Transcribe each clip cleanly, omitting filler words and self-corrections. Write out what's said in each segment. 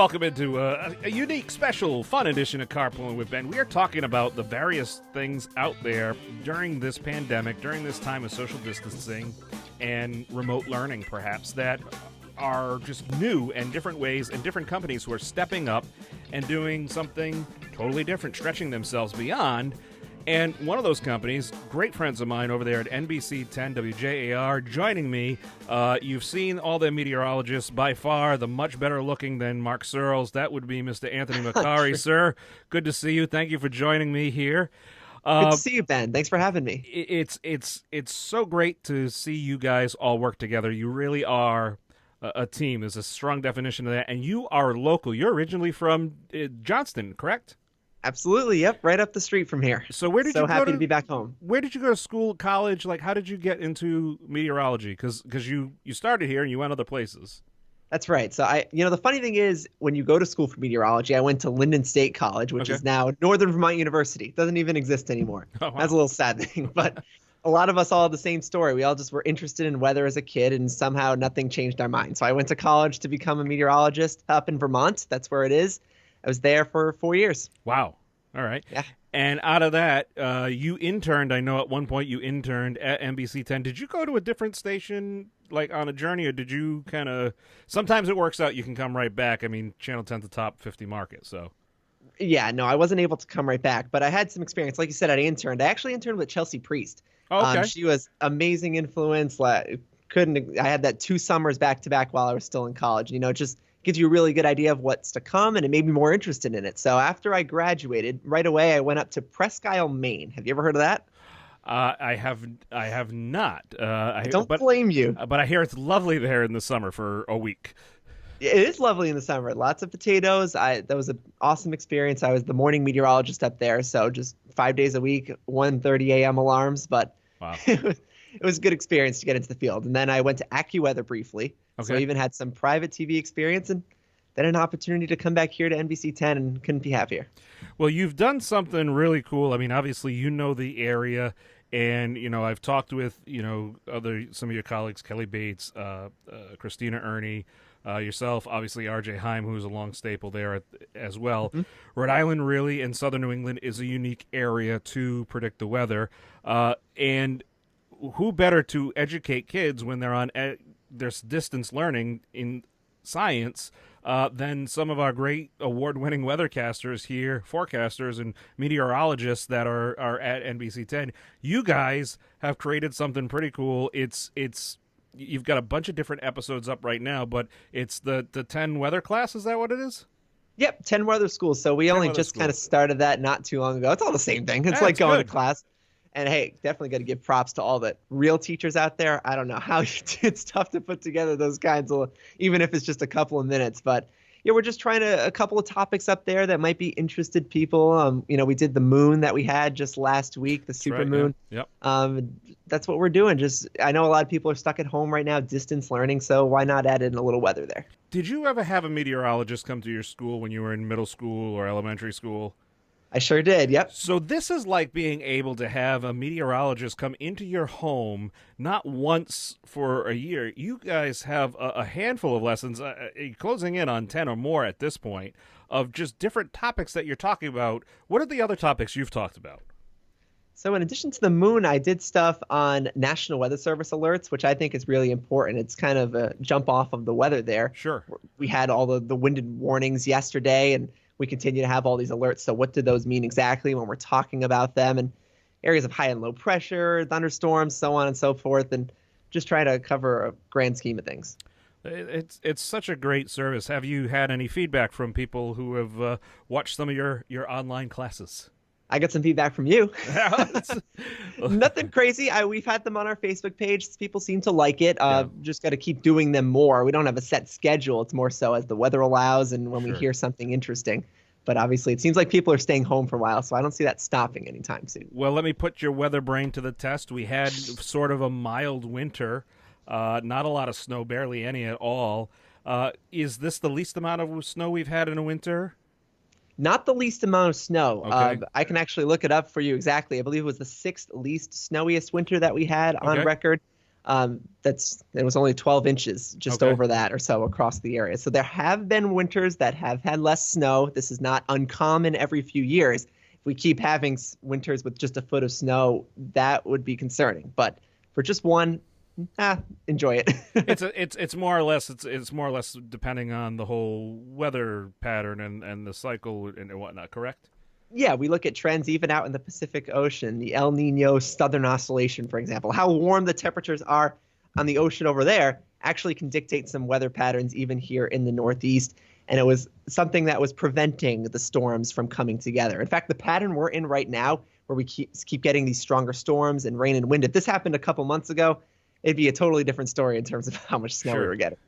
welcome into a unique, special, fun edition of Carpooling with Ben. We are talking about the various things out there during this pandemic, during this time of social distancing and remote learning, perhaps, that are just new and different ways, and different companies who are stepping up and doing something totally different, stretching themselves beyond. And one of those companies, great friends of mine over there at NBC 10 WJAR, joining me. You've seen all the meteorologists. By far, the much better looking than Mark Searles. That would be Mr. Anthony Macari, sir. Good to see you. Thank you for joining me here. Good to see you, Ben. Thanks for having me. It's so great to see you guys all work together. You really are a team. There's a strong definition of that. And you are local. You're originally from Johnston, correct? Absolutely. Yep. Right up the street from here. So where did you go? So happy to be back home. Where did you go to school, college? Like, how did you get into meteorology? Because you started here and you went other places. That's right. So the funny thing is, when you go to school for meteorology, I went to Lyndon State College, which is now Northern Vermont University. It doesn't even exist anymore. Oh, wow. That's a little sad thing. But a lot of us all have the same story. We all just were interested in weather as a kid, and somehow nothing changed our mind. So I went to college to become a meteorologist up in Vermont. That's where it is. I was there for 4 years. Wow. All right. Yeah. And out of that, you interned. I know at one point you interned at NBC 10. Did you go to a different station, like on a journey, or did you kind of? Sometimes it works out. You can come right back. I mean, Channel 10's the top 50 market, so. Yeah, no, I wasn't able to come right back, but I had some experience. Like you said, I interned. I actually interned with Chelsea Priest. Oh, okay. She was amazing influence. I had that 2 summers back to back while I was still in college. It just gives you a really good idea of what's to come, and it made me more interested in it. So after I graduated, right away I went up to Presque Isle, Maine. Have you ever heard of that? I have not. I don't blame you. But I hear it's lovely there in the summer for a week. It is lovely in the summer. Lots of potatoes. That was an awesome experience. I was the morning meteorologist up there, so just 5 days a week, 1:30 a.m. alarms. But wow. It was a good experience to get into the field. And then I went to AccuWeather briefly. Okay. So I even had some private TV experience, and then an opportunity to come back here to NBC 10, and couldn't be happier. Well, you've done something really cool. I mean, obviously, you know the area, and, I've talked with, some of your colleagues, Kelly Bates, Christina Ernie, yourself, obviously R.J. Heim, who's a long staple there as well. Mm-hmm. Rhode Island, really, and southern New England is a unique area to predict the weather. And who better to educate kids when they're on there's distance learning in science than some of our great award-winning weathercasters here, forecasters and meteorologists that are at NBC 10. You guys have created something pretty cool. It's you've got a bunch of different episodes up right now, but it's the 10 weather class. Is that what it is? Yep, 10 weather schools. So we only just kind of started that not too long ago. It's all the same thing. It's like going to class. And hey, definitely got to give props to all the real teachers out there. I don't know how you do. It's tough to put together those kinds of, even if it's just a couple of minutes. But yeah, we're just trying a couple of topics up there that might be interested people. We did the moon that we had just last week, the super moon. Yeah. Yep. That's what we're doing. I know a lot of people are stuck at home right now, distance learning. So why not add in a little weather there? Did you ever have a meteorologist come to your school when you were in middle school or elementary school? I sure did, yep. So this is like being able to have a meteorologist come into your home not once for a year. You guys have a handful of lessons, closing in on 10 or more at this point, of just different topics that you're talking about. What are the other topics you've talked about? So in addition to the moon, I did stuff on National Weather Service alerts, which I think is really important. It's kind of a jump off of the weather there. Sure. We had all the wind warnings yesterday, and we continue to have all these alerts. So what do those mean exactly when we're talking about them? And areas of high and low pressure, thunderstorms, so on and so forth, and just try to cover a grand scheme of things. It's such a great service. Have you had any feedback from people who have watched some of your online classes? I got some feedback from you. Nothing crazy. We've had them on our Facebook page. People seem to like it. Just got to keep doing them more. We don't have a set schedule. It's more so as the weather allows and when we hear something interesting. But obviously, it seems like people are staying home for a while, so I don't see that stopping anytime soon. Well, let me put your weather brain to the test. We had sort of a mild winter, not a lot of snow, barely any at all. Is this the least amount of snow we've had in a winter? Not the least amount of snow. Okay. I can actually look it up for you exactly. I believe it was the 6th least snowiest winter that we had on record. It was only 12 inches, just over that or so across the area. So there have been winters that have had less snow. This is not uncommon every few years. If we keep having winters with just a foot of snow, that would be concerning. But for just one, enjoy it. it's more or less depending on the whole weather pattern and the cycle and whatnot. Correct? Yeah, we look at trends even out in the Pacific Ocean, the El Nino Southern Oscillation, for example. How warm the temperatures are on the ocean over there actually can dictate some weather patterns even here in the Northeast. And it was something that was preventing the storms from coming together. In fact, the pattern we're in right now, where we keep getting these stronger storms and rain and wind, if this happened a couple months ago, it'd be a totally different story in terms of how much snow we were getting.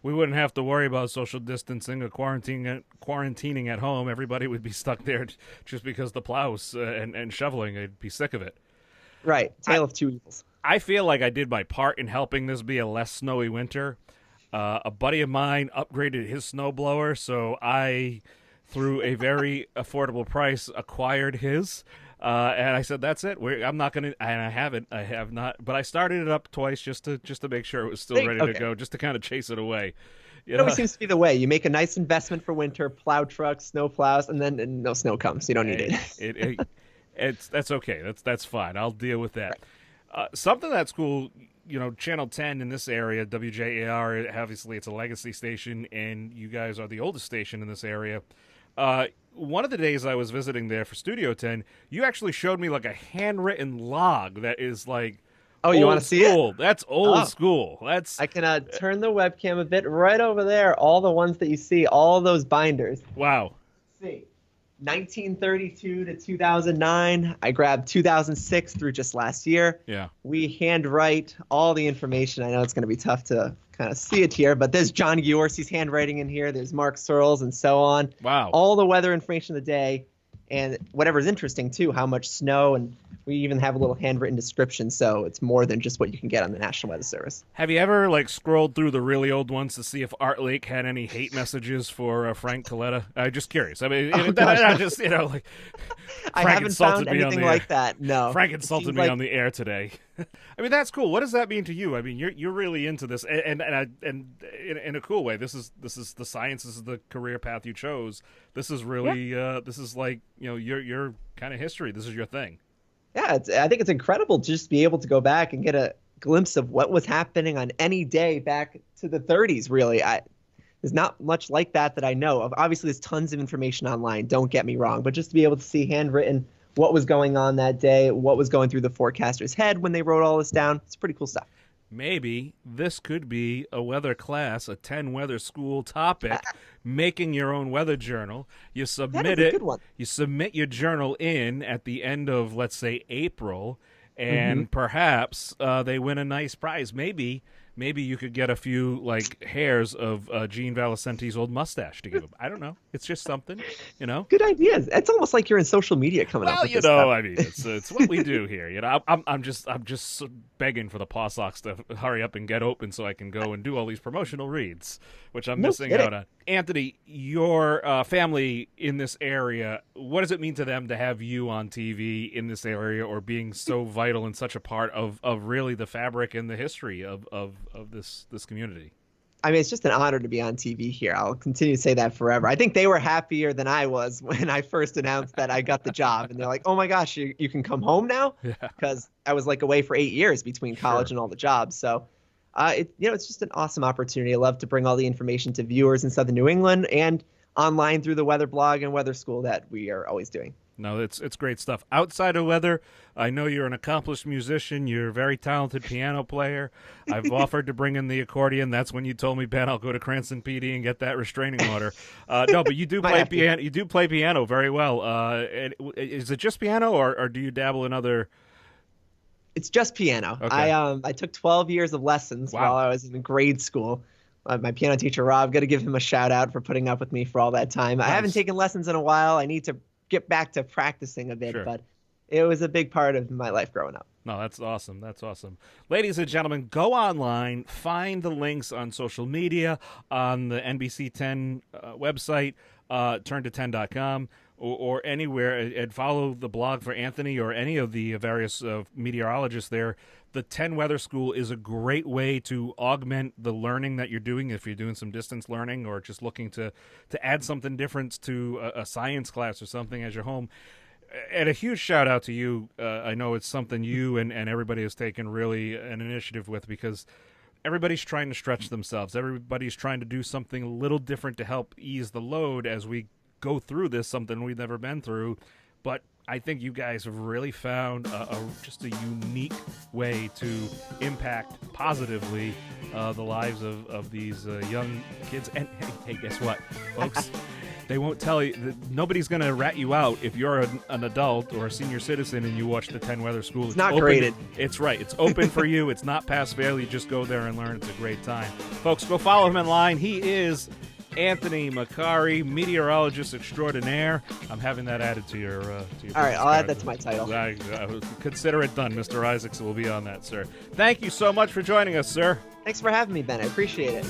We wouldn't have to worry about social distancing or quarantining at home. Everybody would be stuck there just because the plows and shoveling. They'd be sick of it. Right. Tale of two evils. I feel like I did my part in helping this be a less snowy winter. A buddy of mine upgraded his snowblower, so I, through a very affordable price, acquired his. And I said, that's it. I'm not going to, and I have not, but I started it up twice just to make sure it was still ready to go, just to kind of chase it away. It always seems to be the way. You make a nice investment for winter, plow trucks, snow plows, and then no snow comes. You don't need it. That's okay. That's fine. I'll deal with that. Right. Something that's cool, Channel 10 in this area, WJAR, obviously it's a legacy station, and you guys are the oldest station in this area. One of the days I was visiting there for Studio 10, you actually showed me like a handwritten log that is like, you want to see it? That's old school. I can turn the webcam a bit right over there. All the ones that you see, all those binders. Wow. Let's see, 1932 to 2009. I grabbed 2006 through just last year. Yeah. We handwrite all the information. I know it's going to be tough to kind of see it here, but there's John Giorsi's handwriting in here. There's Mark Searles and so on. Wow. All the weather information of the day and whatever's interesting too, how much snow, and we even have a little handwritten description, so it's more than just what you can get on the National Weather Service. Have you ever scrolled through the really old ones to see if Art Lake had any hate messages for Frank Coletta? I'm just curious. I mean, I just I haven't found anything like that. No. Frank insulted me on the air today. I mean, that's cool. What does that mean to you? I mean, you're really into this, and in a cool way. This is the science. This is the career path you chose. This is really this is like your kind of history. This is your thing. Yeah, I think it's incredible to just be able to go back and get a glimpse of what was happening on any day back to the 30s. Really, there's not much like that I know of. Obviously, there's tons of information online. Don't get me wrong, but just to be able to see handwritten what was going on that day, what was going through the forecaster's head when they wrote all this down, it's pretty cool stuff. Maybe this could be a weather class, a 10 weather school topic, making your own weather journal. You submit it. You submit your journal in at the end of, let's say, April, and perhaps they win a nice prize. Maybe you could get a few hairs of Gene Valicenti's old mustache to give him. I don't know. It's just something, Good ideas. It's almost like you're in social media coming up with this stuff. I mean, it's what we do here. I'm just begging for the paw socks to hurry up and get open so I can go and do all these promotional reads, which I'm missing out on. Anthony, your family in this area, what does it mean to them to have you on TV in this area, or being so vital and such a part of really the fabric and the history of this community? I mean, it's just an honor to be on TV here. I'll continue to say that forever. I think they were happier than I was when I first announced that I got the job. And they're like, oh, my gosh, you can come home now? Because I was away for 8 years between college and all the jobs. So, it's just an awesome opportunity. I love to bring all the information to viewers in Southern New England and online through the weather blog and weather school that we are always doing. No, it's great stuff. Outside of weather, I know you're an accomplished musician. You're a very talented piano player. I've offered to bring in the accordion. That's when you told me, Ben, I'll go to Cranston PD and get that restraining order. No, but you do play piano. You do play piano very well. Is it just piano, or do you dabble in other? It's just piano. Okay. I took 12 years of lessons while I was in grade school. My piano teacher, Rob, got to give him a shout out for putting up with me for all that time. Nice. I haven't taken lessons in a while. I need to get back to practicing a bit, but it was a big part of my life growing up. No, that's awesome. That's awesome. Ladies and gentlemen, go online, find the links on social media, on the NBC 10 website, turnto10.com, or anywhere, and follow the blog for Anthony or any of the various meteorologists there. The 10 Weather School is a great way to augment the learning that you're doing if you're doing some distance learning or just looking to add something different to a science class or something as you're home. And a huge shout out to you. I know it's something you and everybody has taken really an initiative with, because everybody's trying to stretch themselves. Everybody's trying to do something a little different to help ease the load as we go through this, something we've never been through. But I think you guys have really found just a unique way to impact positively the lives of these young kids. And hey, guess what, folks? They won't tell you. Nobody's going to rat you out if you're an adult or a senior citizen and you watch the 10 Weather School. It's not graded. It's right. It's open for you. It's not pass-fail. You just go there and learn. It's a great time. Folks, go follow him online. He is Anthony Macari, meteorologist extraordinaire. I'm having that added to your all right, I'll add that to my title. I consider it done. Mr. Isaacs will be on that, sir. Thank you so much for joining us, sir. Thanks for having me, Ben. I appreciate it.